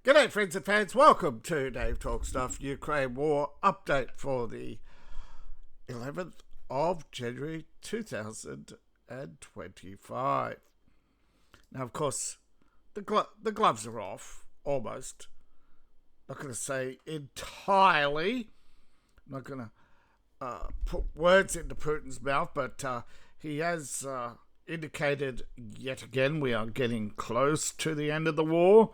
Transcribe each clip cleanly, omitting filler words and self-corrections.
G'day friends and fans, welcome to Dave Talk Stuff Ukraine War Update for the 11th of January 2025. Now of course the gloves are off, almost. Not going to say entirely, not going to put words into Putin's mouth, but he has indicated yet again we are getting close to the end of the war.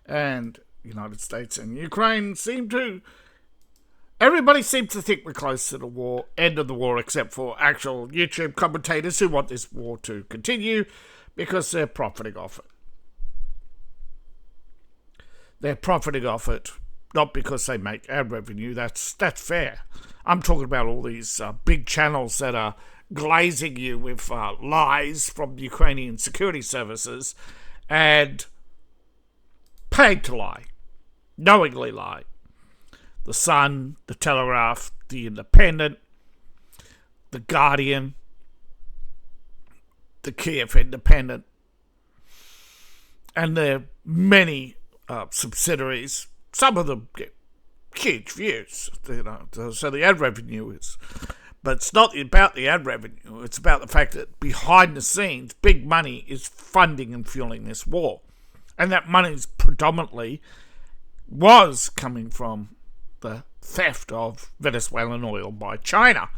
And United States and Ukraine everybody seems to think we're close to the end of the war, except for actual YouTube commentators who want this war to continue because they're profiting off it. They're profiting off it, not because they make ad revenue. That's fair. I'm talking about all these big channels that are glazing you with lies from the Ukrainian security services and paid to lie, knowingly lie. The Sun, the Telegraph, the Independent, the Guardian, the Kiev Independent, and there are many subsidiaries. Some of them get huge views, so the ad revenue is. But it's not about the ad revenue, it's about the fact that behind the scenes, big money is funding and fueling this war. And that money predominantly was coming from the theft of Venezuelan oil by China.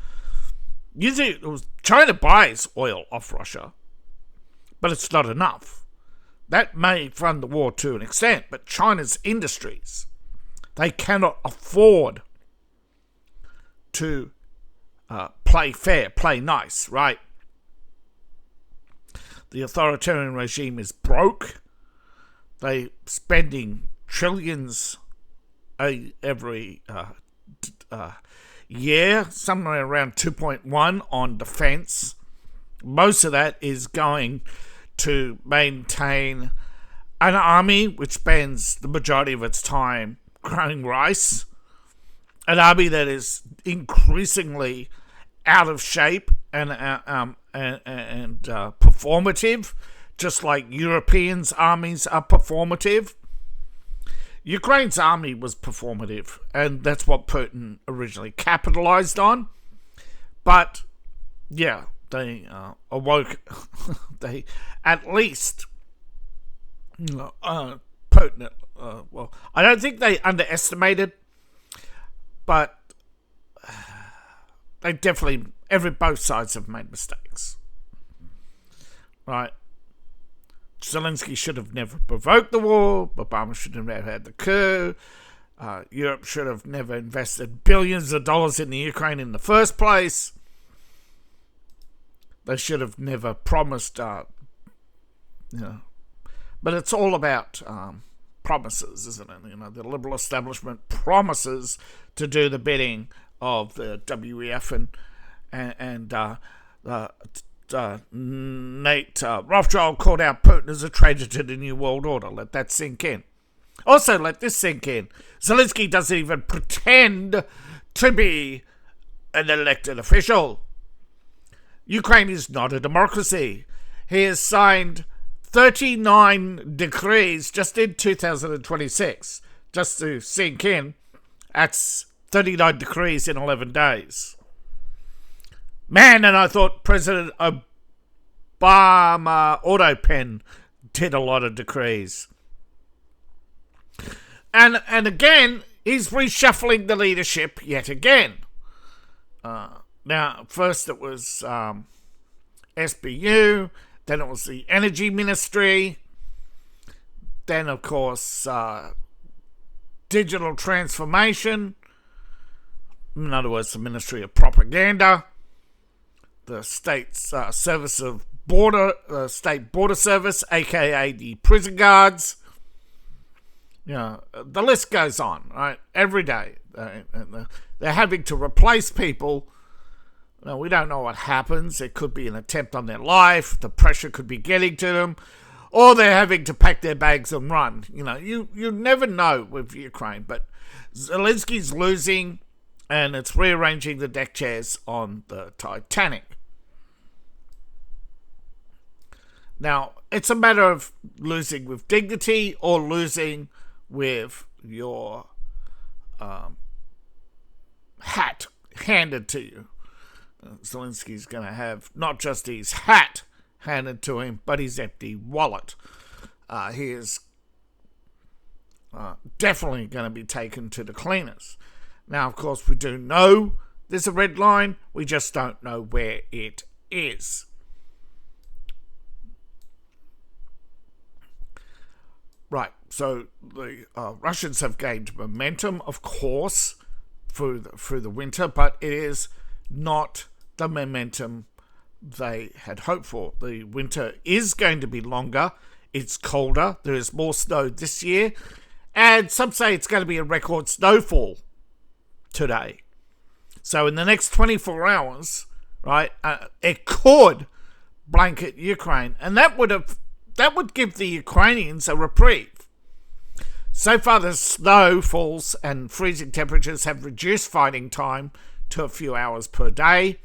Usually China buys oil off Russia, but it's not enough. That may fund the war to an extent, but China's industries, they cannot afford to play fair, play nice, right? The authoritarian regime is broke. They spending trillions every year, somewhere around 2.1 on defense. Most of that is going to maintain an army which spends the majority of its time growing rice, an army that is increasingly out of shape and performative, just like Europeans' armies are performative. Ukraine's army was performative, and that's what Putin originally capitalized on. But, yeah, they awoke. They at least, Putin, well, I don't think they underestimated, but they definitely, both sides have made mistakes. Right? Zelensky should have never provoked the war. Obama should have never had the coup. Europe should have never invested billions of dollars in the Ukraine in the first place. They should have never promised, But it's all about promises, isn't it? The liberal establishment promises to do the bidding of the WEF and Nate Rothschild called out Putin as a traitor to the New World Order. Let that sink in. Also, let this sink in. Zelensky doesn't even pretend to be an elected official. Ukraine is not a democracy. He has signed 39 decrees just in 2026. Just to sink in, that's 39 decrees in 11 days. Man, and I thought President Obama Autopen did a lot of decrees. And again, he's reshuffling the leadership yet again. Now, first it was SBU, then it was the Energy Ministry, then, of course, Digital Transformation, in other words, the Ministry of Propaganda, the State's Service of State Border Service, aka the prison guards. The list goes on, right? Every day. They're having to replace people. We don't know what happens. It could be an attempt on their life. The pressure could be getting to them. Or they're having to pack their bags and run. You never know with Ukraine. But Zelensky's losing, and it's rearranging the deck chairs on the Titanic. Now, it's a matter of losing with dignity or losing with your hat handed to you. Zelensky's going to have not just his hat handed to him, but his empty wallet. He is definitely going to be taken to the cleaners. Now, of course, we do know there's a red line. We just don't know where it is. Right, so the Russians have gained momentum, of course, through the winter, but it is not the momentum they had hoped for. The winter is going to be longer. It's colder. There is more snow this year, and some say it's going to be a record snowfall today. So in the next 24 hours, right, it could blanket Ukraine, and that would give the Ukrainians a reprieve. So far, the snowfalls and freezing temperatures have reduced fighting time to a few hours per day.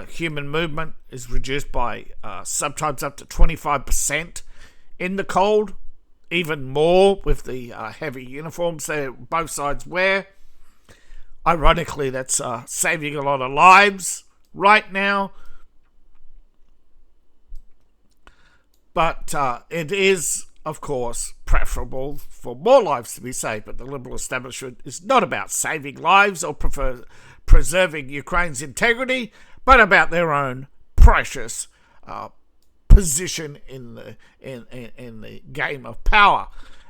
Human movement is reduced by sometimes up to 25% in the cold, even more with the heavy uniforms that both sides wear. Ironically, that's saving a lot of lives right now. But it is, of course, preferable for more lives to be saved. But the liberal establishment is not about saving lives or preserving Ukraine's integrity, but about their own precious position in the game of power.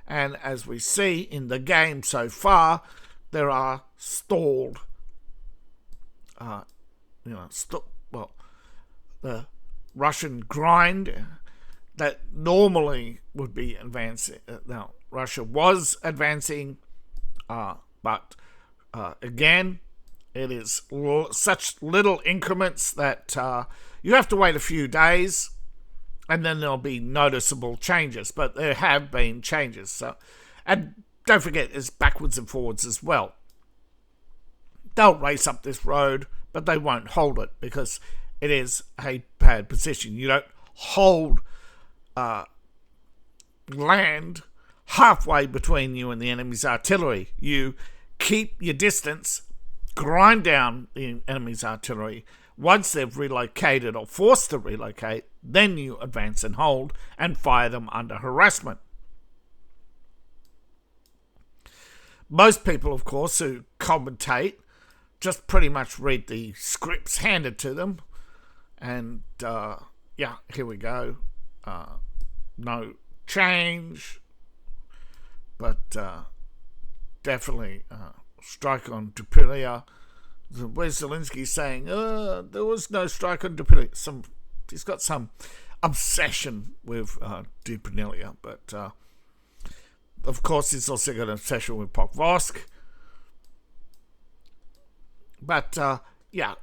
And as we see in the game so far, there are stalled, the Russian grind that normally would be advancing. Now, Russia was advancing, but again, it is such little increments that you have to wait a few days, and then there'll be noticeable changes. But there have been changes. So, and don't forget, it's backwards and forwards as well. They'll race up this road, but they won't hold it because it is a bad position. You don't hold land halfway between you and the enemy's artillery. You keep your distance, grind down the enemy's artillery. Once they've relocated or forced to relocate, then you advance and hold and fire them under harassment. Most people, of course, who commentate just pretty much read the scripts handed to them. And, here we go. No change, but definitely strike on Dupilia. Where's Zelensky saying, there was no strike on Dupilia? He's got some obsession with Dupilia, but of course he's also got an obsession with Pokrovsk. But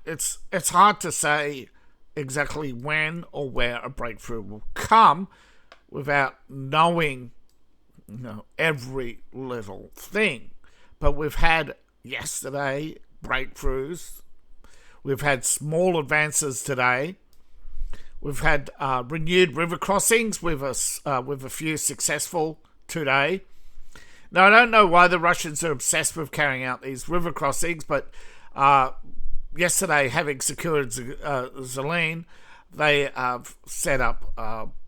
it's hard to say exactly when or where a breakthrough will come without knowing, every little thing. But we've had yesterday breakthroughs. We've had small advances today. We've had renewed river crossings with a few successful today. Now, I don't know why the Russians are obsessed with carrying out these river crossings, but yesterday, having secured Zelensky, they have set up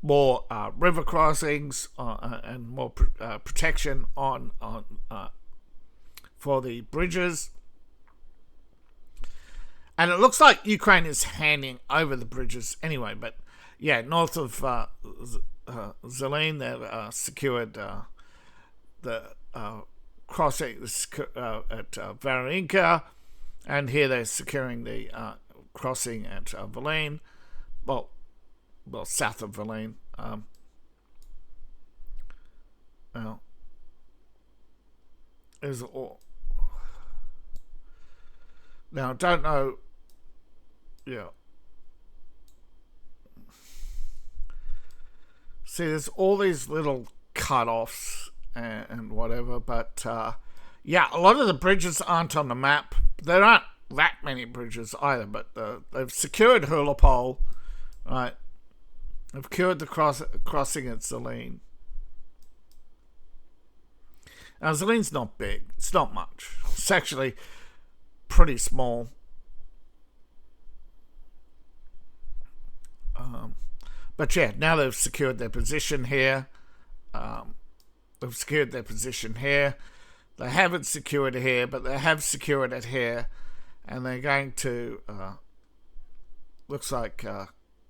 more river crossings and more protection on for the bridges. And it looks like Ukraine is handing over the bridges anyway. But yeah, north of Zelensky, they've secured the crossing at Varinka. And here they're securing the crossing at Volyn, well, south of Volyn. Is all. Now, I don't know. Yeah. See, there's all these little cut-offs and whatever, but a lot of the bridges aren't on the map. There aren't that many bridges either, but they've secured Hulapol, right? They've secured the crossing at Zelensky. Now, Zelen's not big. It's not much. It's actually pretty small. But yeah, now they've secured their position here. They haven't secured it here, but they have secured it here. And they're going to, looks like,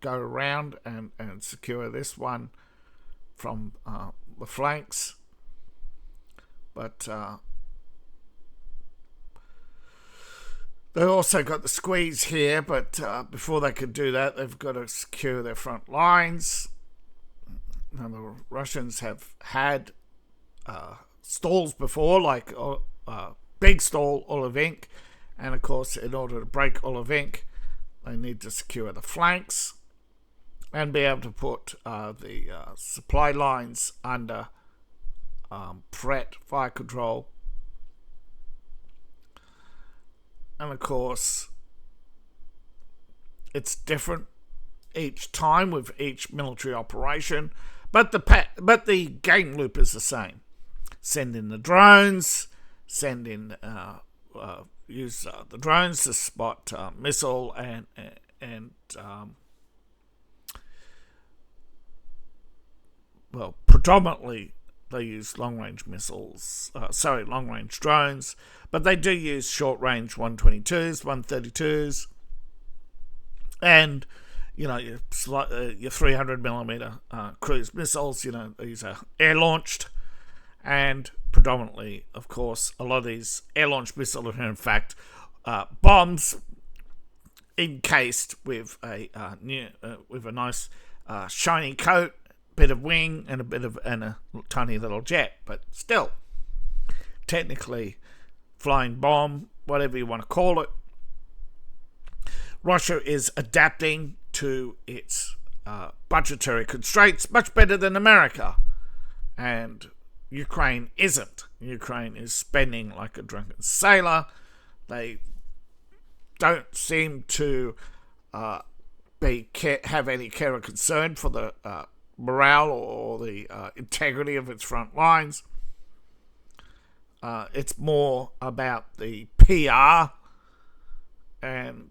go around and secure this one from the flanks. But they also got the squeeze here, but before they could do that, they've got to secure their front lines. Now, the Russians have had stalls before, like big stall Olivink, and of course, in order to break Olivink, they need to secure the flanks and be able to put the supply lines under threat, fire control. And of course, it's different each time with each military operation, but the game loop is the same. Send in the drones, use the drones to spot missile and predominantly they use long-range drones, but they do use short-range 122s, 132s, and your 300mm cruise missiles. These are air-launched, and predominantly, of course, a lot of these air-launched missiles are in fact bombs encased with a nice shiny coat, bit of wing, and a tiny little jet, but still, technically, flying bomb, whatever you want to call it. Russia is adapting to its budgetary constraints much better than America, and Ukraine isn't. Ukraine is spending like a drunken sailor. They don't seem to have any care or concern for the morale or the integrity of its front lines. It's more about the PR, and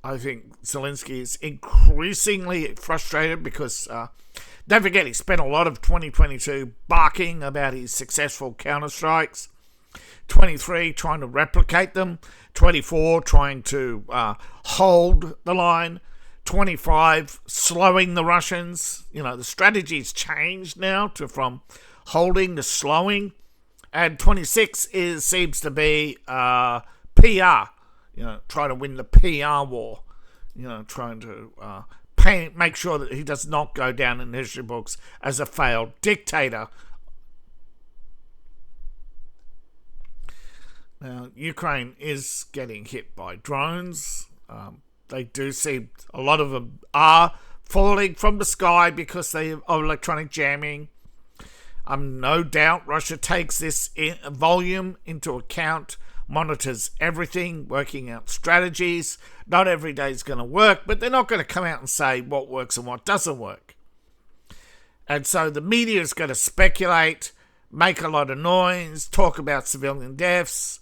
I think Zelensky is increasingly frustrated because don't forget, he spent a lot of 2022 barking about his successful counterstrikes, 23 trying to replicate them, 24 trying to hold the line, 25 slowing the Russians. The strategy's changed now from holding to slowing, and 26 seems to be PR. Trying to win the PR war. Trying to make sure that he does not go down in history books as a failed dictator. Now, Ukraine is getting hit by drones. They do seem, a lot of them are falling from the sky because they are electronic jamming. No doubt Russia takes this volume into account, monitors everything, working out strategies. Not every day is going to work, but they're not going to come out and say what works and what doesn't work. And so the media is going to speculate, make a lot of noise, talk about civilian deaths,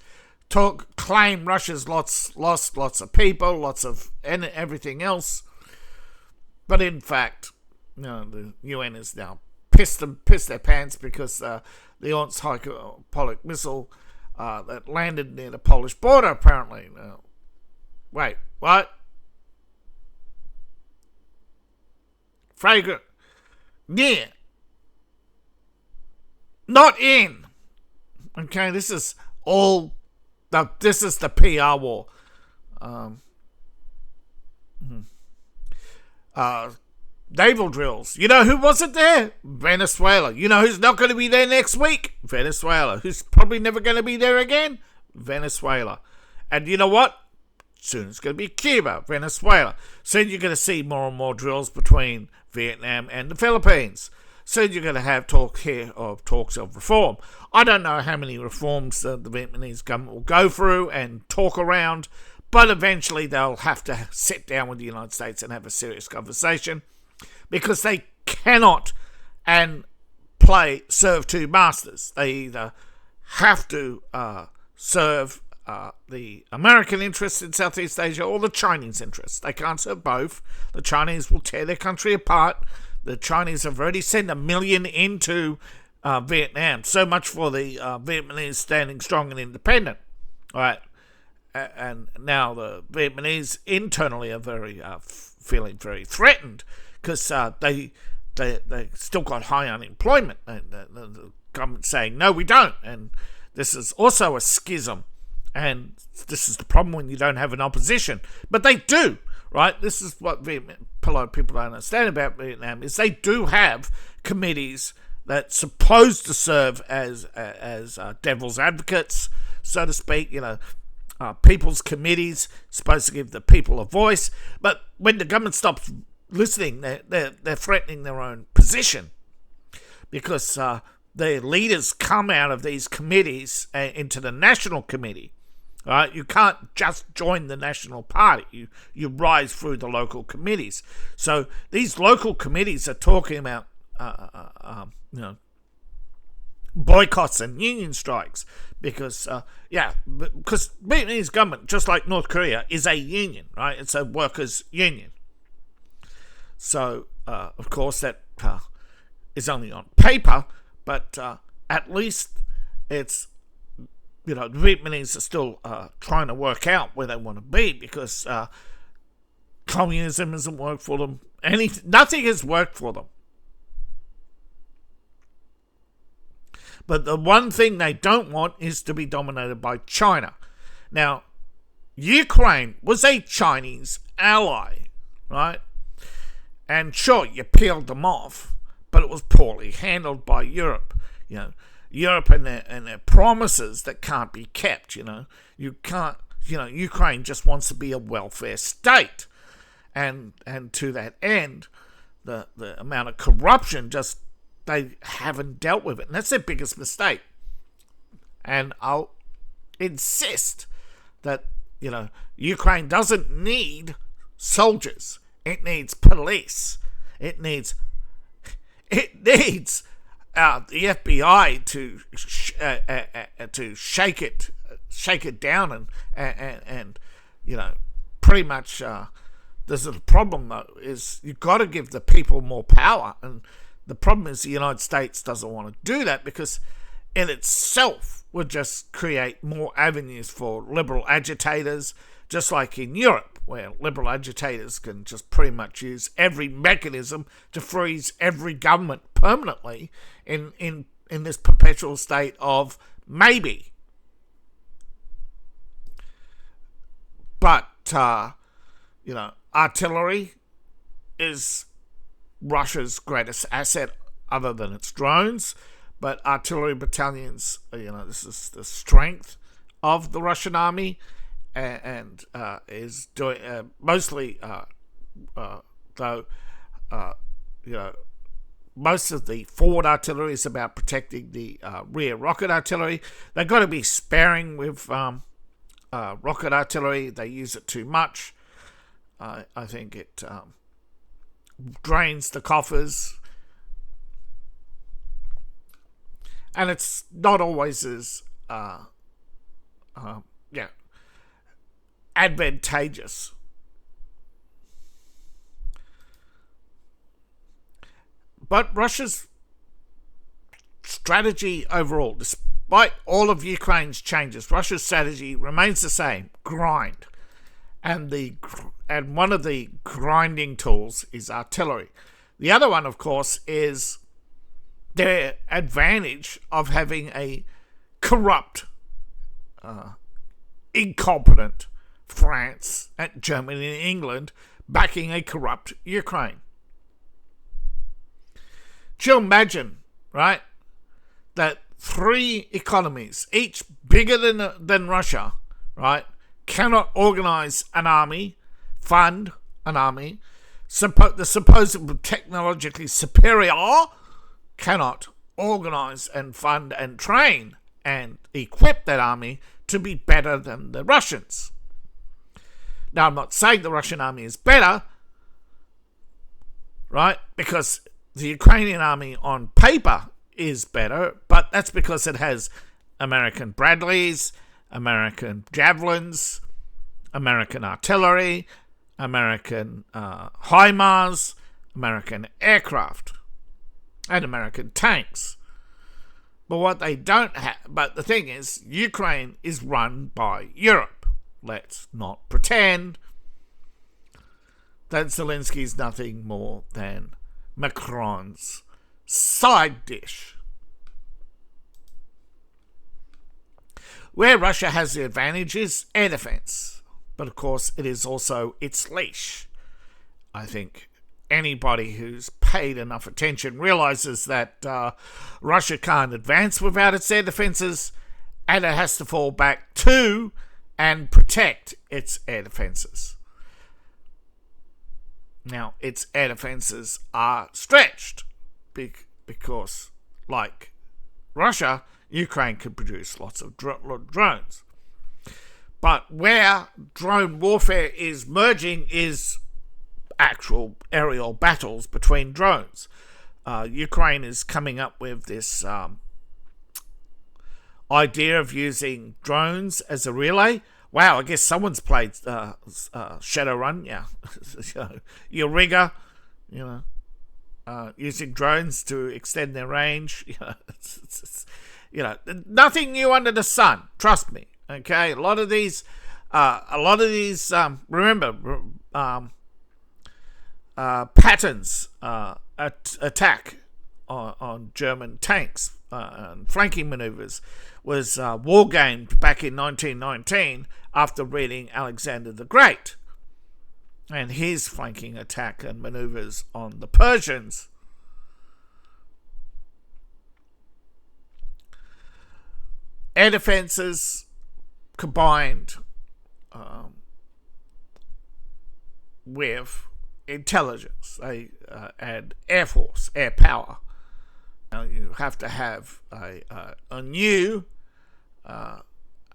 claim Russia's lost lots of people, and everything else. But in fact, the UN is now pissed their pants because the Ornt's hypersonic missile that landed near the Polish border, apparently. Wait, what? Fragrant. Near. Not in. Okay, this is the PR war. Naval drills. You know who wasn't there? Venezuela. You know who's not going to be there next week? Venezuela. Who's probably never going to be there again? Venezuela. And you know what? Soon it's going to be Cuba, Venezuela. Soon you're going to see more and more drills between Vietnam and the Philippines. Soon you're going to have talks of reform. I don't know how many reforms the Vietnamese government will go through and talk around, but eventually they'll have to sit down with the United States and have a serious conversation, because they cannot and serve two masters. They either have to serve the American interests in Southeast Asia or the Chinese interests. They can't serve both. The Chinese will tear their country apart. The Chinese have already sent 1 million into Vietnam. So much for the Vietnamese standing strong and independent. All right. And now the Vietnamese internally are feeling very threatened because they still got high unemployment. The government's saying, no, we don't. And this is also a schism. And this is the problem when you don't have an opposition. But they do, right? This is what a lot of people don't understand about Vietnam, is they do have committees that's supposed to serve as devil's advocates, so to speak, people's committees, supposed to give the people a voice. But when the government stops listening, they're threatening their own position, because their leaders come out of these committees into the national committee. Right? You can't just join the national party. You rise through the local committees. So these local committees are talking about boycotts and union strikes because Vietnamese government, just like North Korea, is a union, right? It's a workers' union. So, of course, that is only on paper, but at least it's, the Vietnamese are still trying to work out where they want to be, because communism hasn't worked for them. Nothing has worked for them. But the one thing they don't want is to be dominated by China. Now, Ukraine was a Chinese ally, right? And sure, you peeled them off, but it was poorly handled by Europe. Europe and their promises that can't be kept. You can't. Ukraine just wants to be a welfare state, and to that end, the amount of corruption they haven't dealt with it, and that's their biggest mistake. And I'll insist that Ukraine doesn't need soldiers. It needs police. It needs the FBI to shake it down and pretty much. There's a problem though, is you've got to give the people more power, and the problem is the United States doesn't want to do that, because in itself would just create more avenues for liberal agitators, just like in Europe, where liberal agitators can just pretty much use every mechanism to freeze every government permanently in this perpetual state of maybe. But, artillery is Russia's greatest asset other than its drones, but artillery battalions, this is the strength of the Russian army, and is doing mostly, though, most of the forward artillery is about protecting the rear rocket artillery. They've got to be sparing with rocket artillery. They use it too much. I think it drains the coffers, and it's not always as advantageous. But Russia's strategy overall, despite all of Ukraine's changes, Russia's strategy remains the same: grind. And one of the grinding tools is artillery. The other one, of course, is their advantage of having a corrupt, incompetent France, and Germany and England backing a corrupt Ukraine. Do you imagine, right, that three economies, each bigger than Russia, right, cannot organize an army, fund an army, the supposed technologically superior cannot organize and fund and train and equip that army to be better than the Russians. Now, I'm not saying the Russian army is better, right, because the Ukrainian army on paper is better, but that's because it has American Bradleys, American Javelins, American artillery, American HIMARS, American aircraft, and American tanks. But what they don't have, but the thing is, Ukraine is run by Europe. Let's not pretend that Zelensky's nothing more than Macron's side dish. Where Russia has the advantage is air defense, but of course it is also its leash. I think anybody who's paid enough attention realizes that Russia can't advance without its air defenses, and it has to fall back to and protect its air defenses. Now, its air defenses are stretched because, like Russia, Ukraine can produce lots of drones. But where drone warfare is merging is actual aerial battles between drones. Ukraine is coming up with this idea of using drones as a relay. Wow, I guess someone's played Shadowrun, yeah. Your rigger, using drones to extend their range. Nothing new under the sun. Trust me. Okay, a lot of these. Remember, patterns attack on German tanks and flanking maneuvers was wargamed back in 1919 after reading Alexander the Great and his flanking attack and maneuvers on the Persians. Air defenses combined with intelligence, they add air force, air power. Now you have to have a new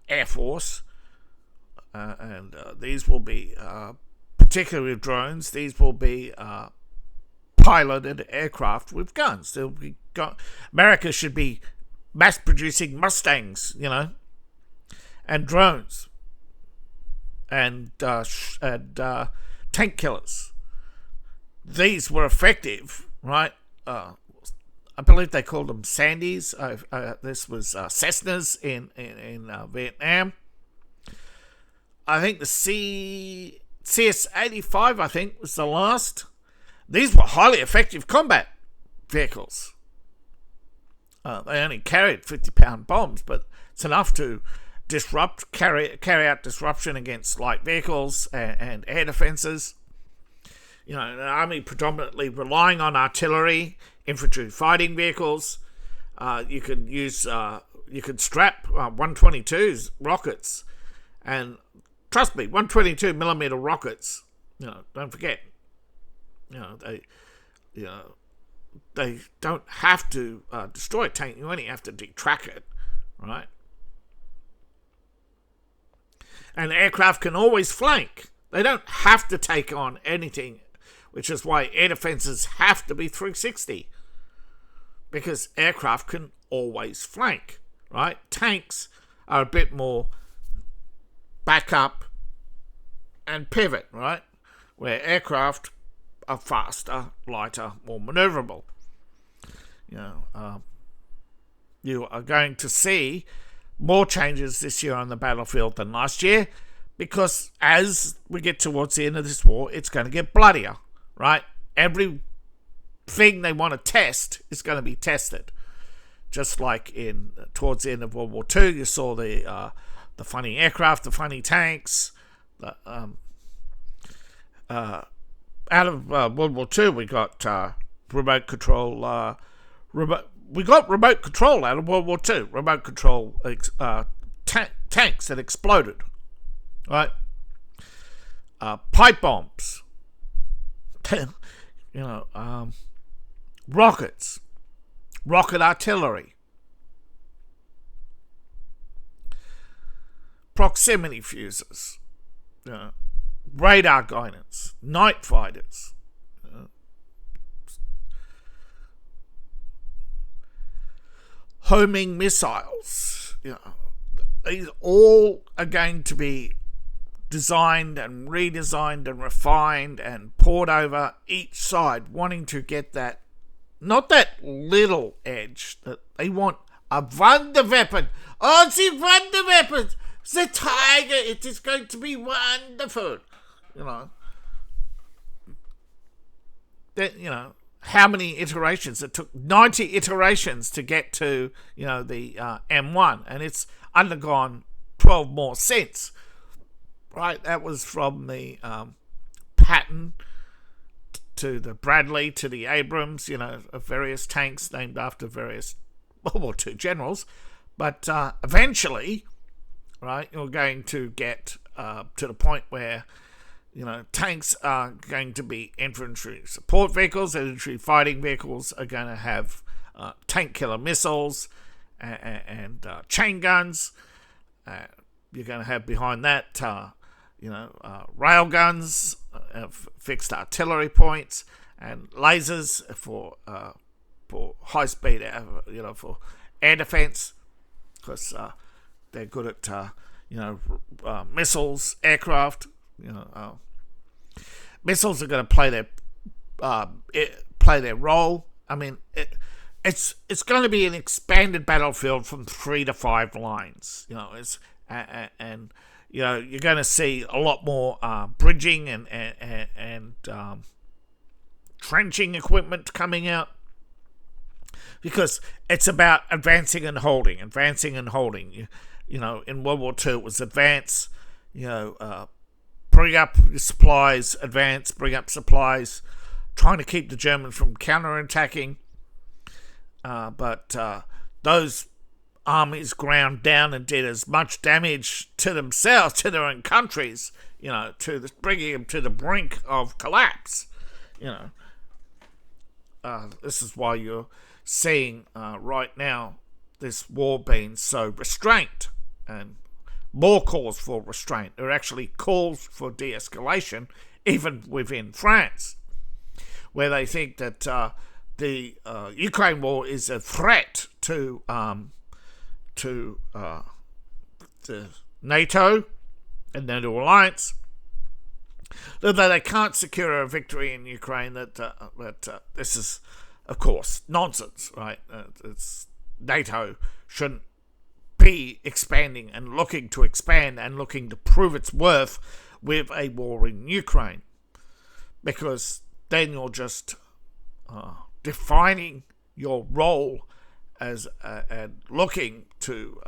air force, and these will be, particularly with drones, these will be piloted aircraft with guns. They'll be America should be mass producing Mustangs, and drones, and tank killers. These were effective, right? I believe they called them Sandys. This was Cessnas in Vietnam. I think the CS-85, I think, was the last. These were highly effective combat vehicles. They only carried 50-pound bombs, but it's enough to carry out disruption against light vehicles and air defenses. An army predominantly relying on artillery, infantry fighting vehicles. You can strap 122s rockets, and trust me, 122 millimeter rockets. Don't forget. They don't have to destroy a tank. You only have to detrack it, right? And aircraft can always flank. They don't have to take on anything, which is why air defenses have to be 360. Because aircraft can always flank, right? Tanks are a bit more back up and pivot, right? Where aircraft are faster, lighter, more maneuverable. You are going to see more changes this year on the battlefield than last year, because as we get towards the end of this war, it's going to get bloodier, right? Every thing they want to test is going to be tested. Just like towards the end of World War II, you saw the funny aircraft, the funny tanks. Out of World War II, we got remote control. We got remote control out of World War II. Remote control tanks that exploded, right? Pipe bombs. Rockets, rocket artillery, proximity fuses, radar guidance, night fighters. homing missiles. These all are going to be designed and redesigned and refined and poured over each side, wanting to get that, not that little edge, that they want a Wonderweapon. Oh, it's a Wonderweapon! The tiger, it is going to be wonderful. How many iterations? It took 90 iterations to get to, the M1, and it's undergone 12 more since. Right, that was from the Patton to the Bradley to the Abrams, of various tanks named after various World War II generals. But eventually, right, you're going to get to the point where, tanks are going to be infantry support vehicles. Infantry fighting vehicles are going to have tank killer missiles and chain guns. You're going to have behind that rail guns, fixed artillery points, and lasers for high speed, for air defense, because they're good at missiles, aircraft. Missiles are going to play their role. I mean, it's going to be an expanded battlefield from 3 to 5 lines. You're going to see a lot more bridging and trenching equipment coming out, because it's about advancing and holding. In World War II, it was advance, bring up supplies, advance, bring up supplies, trying to keep the Germans from counterattacking. But those armies ground down and did as much damage to themselves, to their own countries, bringing them to the brink of collapse. This is why you're seeing right now this war being so restrained, and more calls for restraint. There are actually calls for de-escalation, even within France, where they think that the Ukraine war is a threat to the NATO and NATO alliance, that they can't secure a victory in Ukraine. That this is, of course, nonsense, right? It's NATO shouldn't be expanding and looking to expand and looking to prove its worth with a war in Ukraine, because then you're just defining your role as and looking to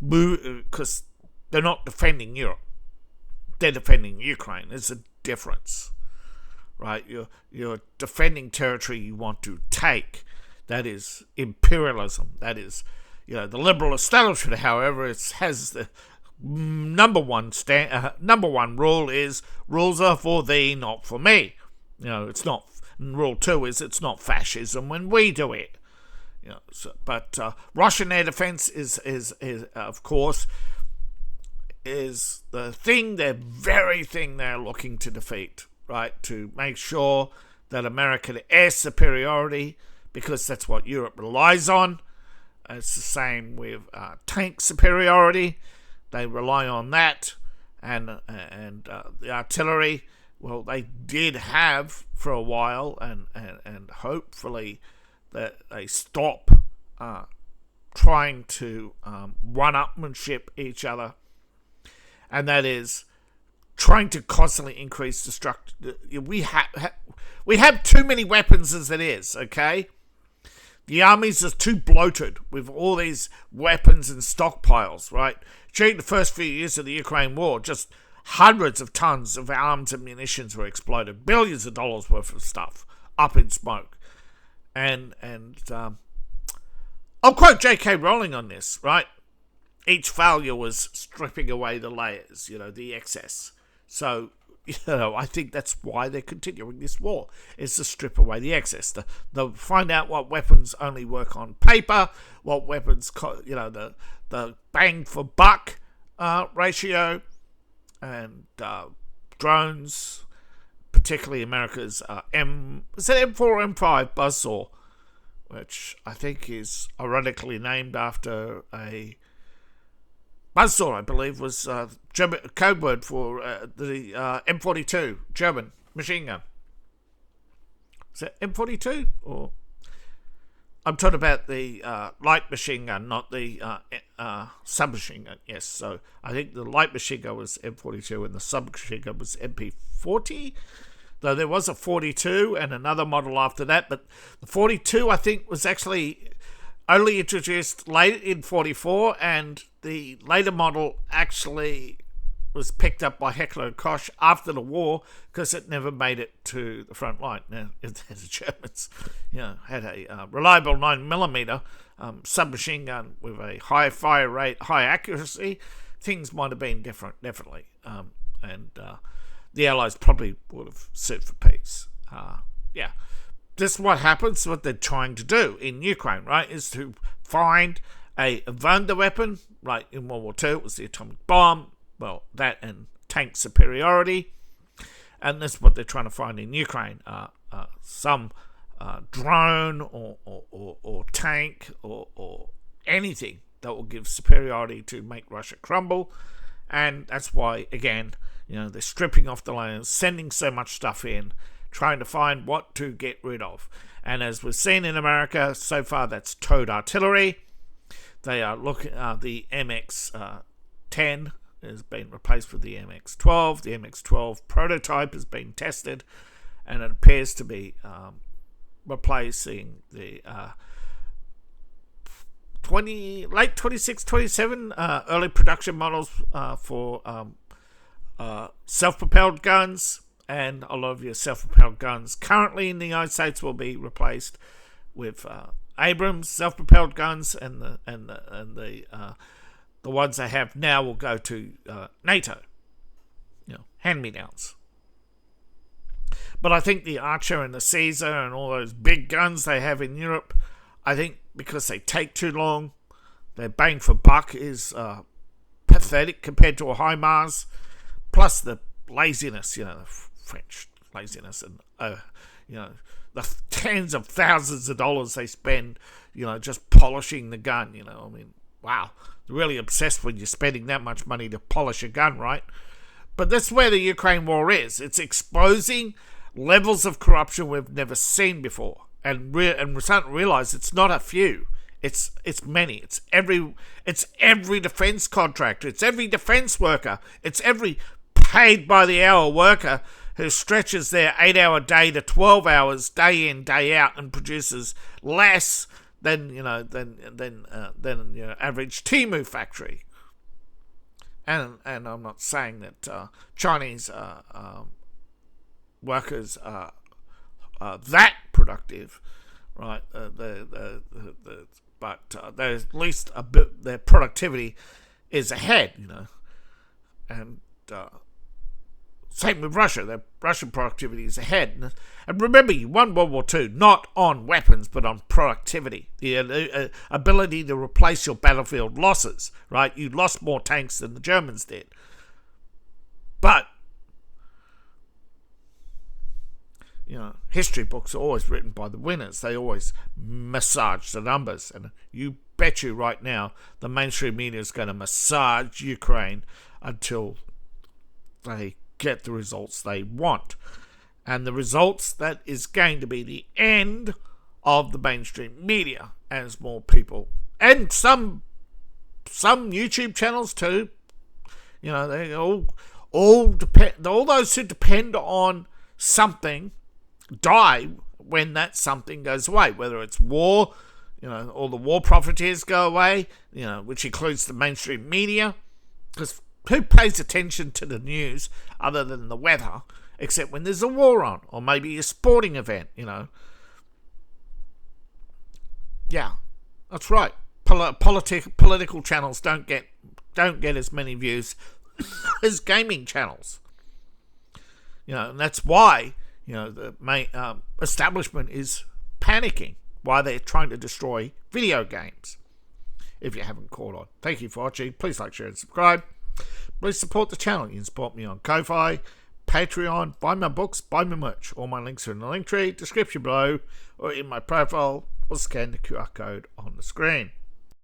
move, because they're not defending Europe, they're defending Ukraine. There's a difference, right? You're defending territory you want to take. That is imperialism. That is, the liberal establishment, however, has the number one rule is rules are for thee, not for me. It's not. Rule 2 is it's not fascism when we do it. But Russian air defense is of course is the very thing they're looking to defeat, right? To make sure that American air superiority, because that's what Europe relies on. It's the same with tank superiority. They rely on that, and the artillery. Well, they did have for a while, and hopefully that they stop trying to one-upmanship each other, and that is trying to constantly increase destruction. We have too many weapons as it is, okay? The armies are too bloated with all these weapons and stockpiles, right? During the first few years of the Ukraine war, just hundreds of tons of arms and munitions were exploded, billions of dollars worth of stuff up in smoke. And I'll quote J.K. Rowling on this, right? Each failure was stripping away the layers, the excess. So, I think that's why they're continuing this war, is to strip away the excess. They'll find out what weapons only work on paper, what weapons, the bang for buck ratio, and drones, particularly America's M4, M5 buzzsaw, which I think is ironically named after a buzzsaw, I believe, was German code word for the M42 German machine gun. Is that M42? Or I'm talking about the light machine gun, not the submachine gun. Yes, so I think the light machine gun was M42 and the submachine gun was MP40. Though there was a 42 and another model after that, but the 42 I think was actually only introduced late in 44, and the later model actually was picked up by Heckler & Koch after the war because it never made it to the front line. Now, if the Germans, had a reliable 9mm submachine gun with a high fire rate, high accuracy, things might have been different, definitely. And the Allies probably would have sued for peace. This is what happens, what they're trying to do in Ukraine, right, is to find a wonder weapon. Right, in World War II, it was the atomic bomb. Well, that and tank superiority. And that's what they're trying to find in Ukraine. Some drone or tank or anything that will give superiority to make Russia crumble. And that's why, again, they're stripping off the land, sending so much stuff in, trying to find what to get rid of. And as we've seen in America, so far that's towed artillery. They are looking, the MX-10 has been replaced with the MX-12. The MX-12 prototype has been tested, and it appears to be replacing the late 26, 27 early production models for self-propelled guns, and a lot of your self-propelled guns currently in the United States will be replaced with Abrams self-propelled guns, and the ones they have now will go to NATO, hand-me-downs. But I think the Archer and the Caesar and all those big guns they have in Europe, I think because they take too long, their bang for buck is pathetic compared to a HIMARS, plus the laziness, the French laziness, and the tens of thousands of dollars they spend, just polishing the gun. Wow, they're really obsessed when you're spending that much money to polish a gun, right? But that's where the Ukraine war is. It's exposing levels of corruption we've never seen before, and we're starting to realize it's not a few. It's many. It's every defense contractor. It's every defense worker. It's every paid by the hour worker who stretches their 8-hour day to 12 hours day in, day out, and produces less than your average Temu factory. And I'm not saying that Chinese workers are that productive, right? But there's at least a bit. Their productivity is ahead, and same with Russia. Their Russian productivity is ahead. And remember, you won World War II not on weapons, but on productivity. The ability to replace your battlefield losses, right? You lost more tanks than the Germans did. But, history books are always written by the winners. They always massage the numbers. And you bet you right now the mainstream media is going to massage Ukraine until they get the results they want. And the results, that is going to be the end of the mainstream media, as more people, and some YouTube channels too, they all depend, all those who depend on something die when that something goes away, whether it's war, all the war profiteers go away, which includes the mainstream media, because who pays attention to the news other than the weather, except when there's a war on, or maybe a sporting event, Yeah, that's right. Political channels don't get as many views as gaming channels. And that's why, the main establishment is panicking, why they're trying to destroy video games. If you haven't caught on. Thank you for watching. Please like, share, and subscribe. Please support the channel. You can support me on Ko-Fi, Patreon, buy my books, buy my merch. All my links are in the link tree, description below, or in my profile or scan the QR code on the screen.